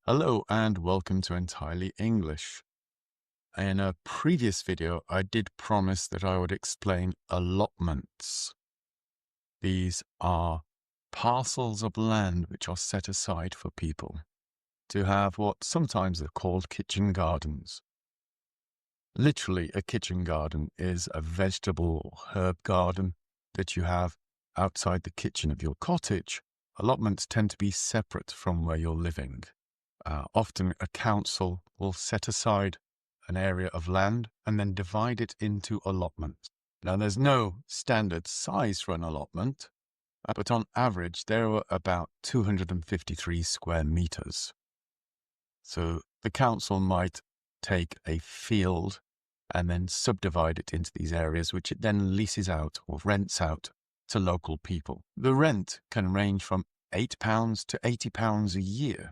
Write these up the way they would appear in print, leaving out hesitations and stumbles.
Hello and welcome to Entirely English. In a previous video, I did promise that I would explain allotments. These are parcels of land which are set aside for people to have what sometimes are called kitchen gardens. Literally, a kitchen garden is a vegetable or herb garden that you have outside the kitchen of your cottage. Allotments tend to be separate from where you're living. Often a council will set aside an area of land and then divide it into allotments. Now, there's no standard size for an allotment, but on average, there were about 253 square meters. So the council might take a field and then subdivide it into these areas, which it then leases out or rents out to local people. The rent can range from £8 to £80 a year,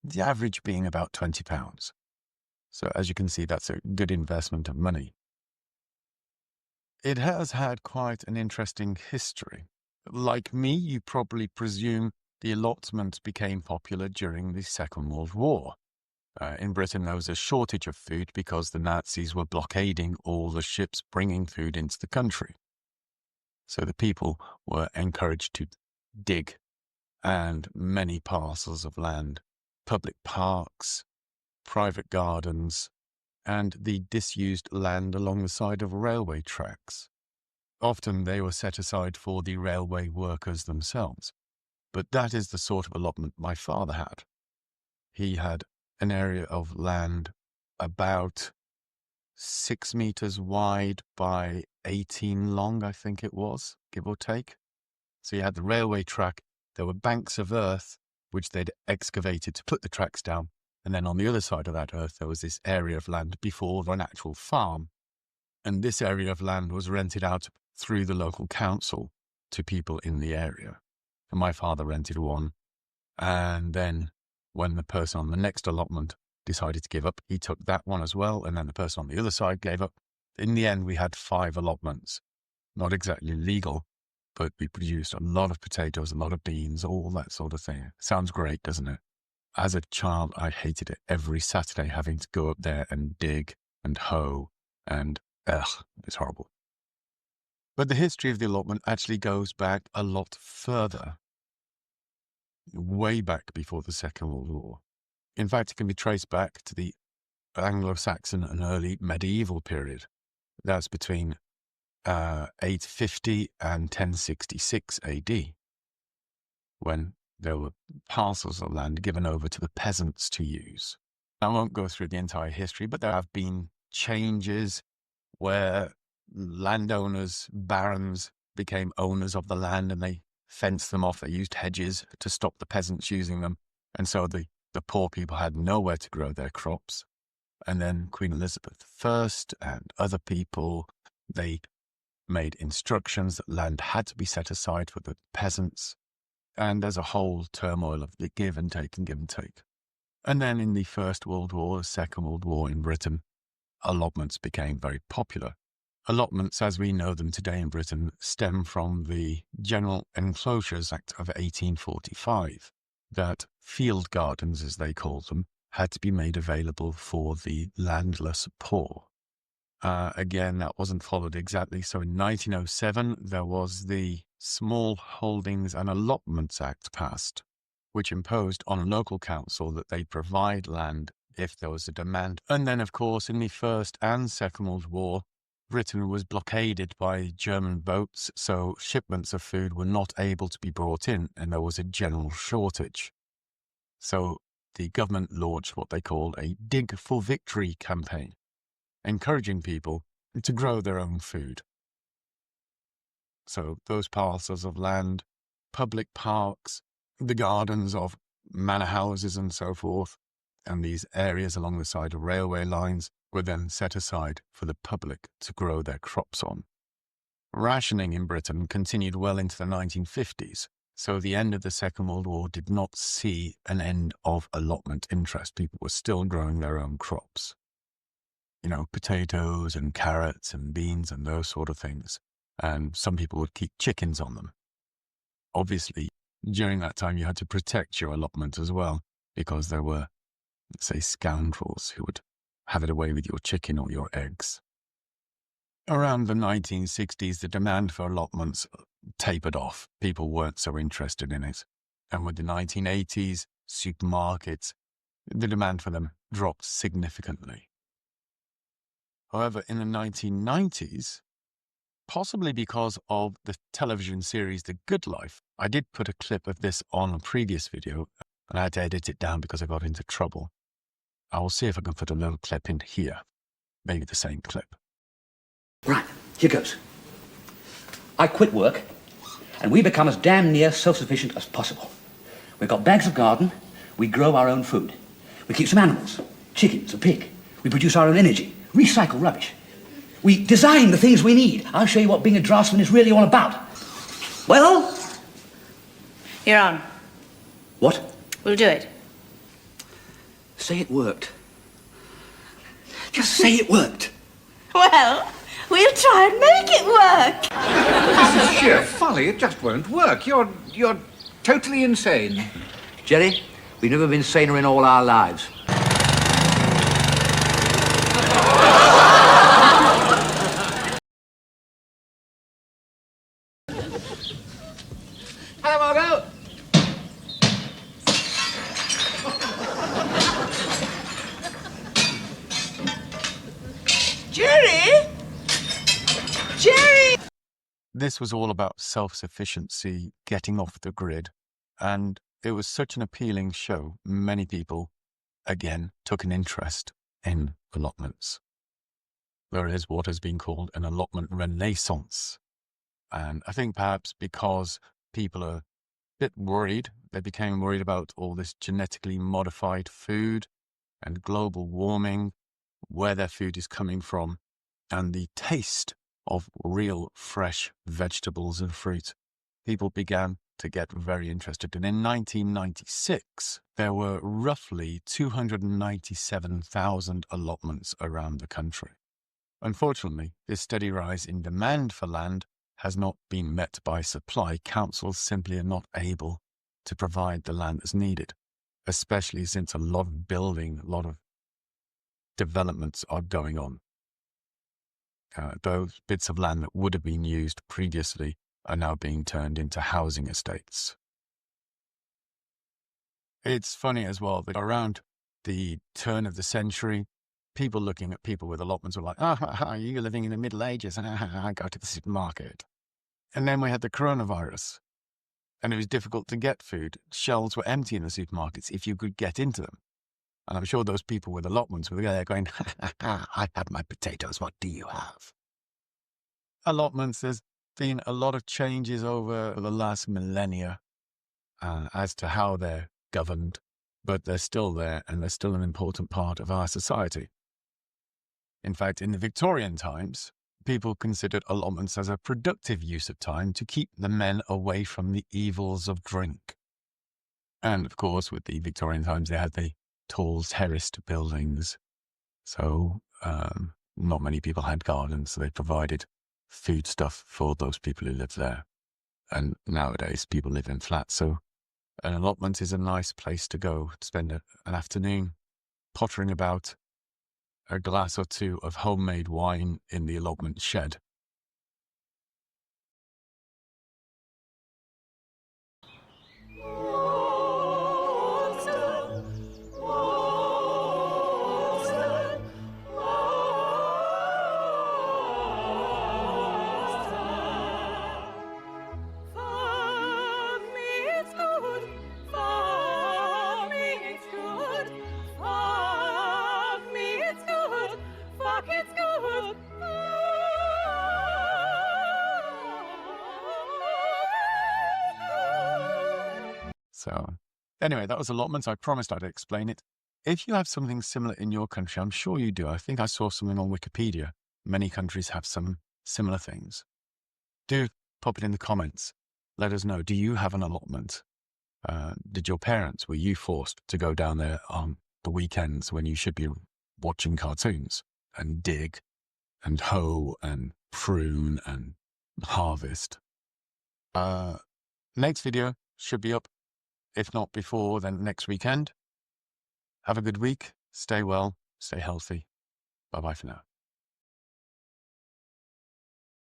the average being about £20. So as you can see, that's a good investment of money. It has had quite an interesting history. Like me, you probably presume the allotment became popular during the Second World War. In Britain, there was a shortage of food because the Nazis were blockading all the ships bringing food into the country. So the people were encouraged to dig, and many parcels of land, public parks, private gardens, and the disused land along the side of railway tracks. Often they were set aside for the railway workers themselves, but that is the sort of allotment my father had. He had an area of land about 6 meters wide by 18 long, I think it was, give or take. So you had the railway track, there were banks of earth which they'd excavated to put the tracks down, and then on the other side of that earth there was this area of land before an actual farm, and this area of land was rented out through the local council to people in the area. And my father rented one, and then when the person on the next allotment decided to give up, he took that one as well, and then the person on the other side gave up. In the end, we had 5 allotments. Not exactly legal, but we produced a lot of potatoes, a lot of beans, all that sort of thing. Sounds great, doesn't it? As a child, I hated it every Saturday, having to go up there and dig and hoe, and it's horrible. But the history of the allotment actually goes back a lot further, way back before the Second World War. In fact, it can be traced back to the Anglo-Saxon and early medieval period. That's between 850 and 1066 AD, when there were parcels of land given over to the peasants to use. I won't go through the entire history, but there have been changes where landowners, barons, became owners of the land and they fenced them off. They used hedges to stop the peasants using them. And so the poor people had nowhere to grow their crops. And then Queen Elizabeth I and other people, they made instructions that land had to be set aside for the peasants. And there's a whole turmoil of the give and take and give and take. And then in the First World War, the Second World War in Britain, allotments became very popular. Allotments, as we know them today in Britain, stem from the General Enclosures Act of 1845, that field gardens, as they called them, had to be made available for the landless poor. Again, that wasn't followed exactly. So in 1907, there was the Small Holdings and Allotments Act passed, which imposed on local council that they provide land if there was a demand. And then, of course, in the First and Second World War, Britain was blockaded by German boats, so shipments of food were not able to be brought in, and there was a general shortage. So the government launched what they called a Dig for Victory campaign, encouraging people to grow their own food. So those parcels of land, public parks, the gardens of manor houses and so forth, and these areas along the side of railway lines were then set aside for the public to grow their crops on. Rationing in Britain continued well into the 1950s, so the end of the Second World War did not see an end of allotment interest. People were still growing their own crops. Potatoes and carrots and beans and those sort of things. And some people would keep chickens on them. Obviously, during that time, you had to protect your allotment as well, because there were say, scoundrels who would have it away with your chicken or your eggs. Around the 1960s, the demand for allotments tapered off. People weren't so interested in it. And with the 1980s, supermarkets, the demand for them dropped significantly. However, in the 1990s, possibly because of the television series The Good Life, I did put a clip of this on a previous video, and I had to edit it down because I got into trouble. I will see if I can put a little clip in here, maybe the same clip. Right, here goes. I quit work, and we become as damn near self-sufficient as possible. We've got bags of garden, we grow our own food. We keep some animals, chickens, a pig. We produce our own energy, recycle rubbish. We design the things we need. I'll show you what being a draftsman is really all about. Well? You're on. What? We'll do it. Say it worked. Just say it worked. Well, we'll try and make it work. This is sheer folly. It just won't work. You're totally insane. Jerry, we've never been saner in all our lives. Hello, Margot. Jerry? Jerry! This was all about self-sufficiency, getting off the grid, and it was such an appealing show. Many people, again, took an interest in allotments. There is what has been called an allotment renaissance. And I think perhaps because people are a bit worried, they became worried about all this genetically modified food and global warming, where their food is coming from, and the taste of real fresh vegetables and fruit. People began to get very interested. And in 1996, there were roughly 297,000 allotments around the country. Unfortunately, this steady rise in demand for land has not been met by supply. Councils simply are not able to provide the land that's needed, especially since a lot of building, a lot of developments are going on. Those bits of land that would have been used previously are now being turned into housing estates. It's funny as well that around the turn of the century, people looking at people with allotments were like, you're living in the Middle Ages, and I go to the supermarket. And then we had the coronavirus, and it was difficult to get food. Shelves were empty in the supermarkets if you could get into them. And I'm sure those people with allotments were there going, I've had my potatoes, what do you have? Allotments, there's been a lot of changes over the last millennia as to how they're governed, but they're still there, and they're still an important part of our society. In fact, in the Victorian times, people considered allotments as a productive use of time to keep the men away from the evils of drink. And of course, with the Victorian times, they had the tall terraced buildings. So not many people had gardens, so they provided food stuff for those people who lived there. And nowadays, people live in flats, so an allotment is a nice place to go to spend an afternoon pottering about, a glass or two of homemade wine in the allotment shed. So anyway, that was allotments. I promised I'd explain it. If you have something similar in your country, I'm sure you do. I think I saw something on Wikipedia. Many countries have some similar things. Do pop it in the comments. Let us know. Do you have an allotment? Did your parents, were you forced to go down there on the weekends when you should be watching cartoons and dig and hoe and prune and harvest? Next video should be up. If not before, then next weekend. Have a good week. Stay well. Stay healthy. Bye-bye for now.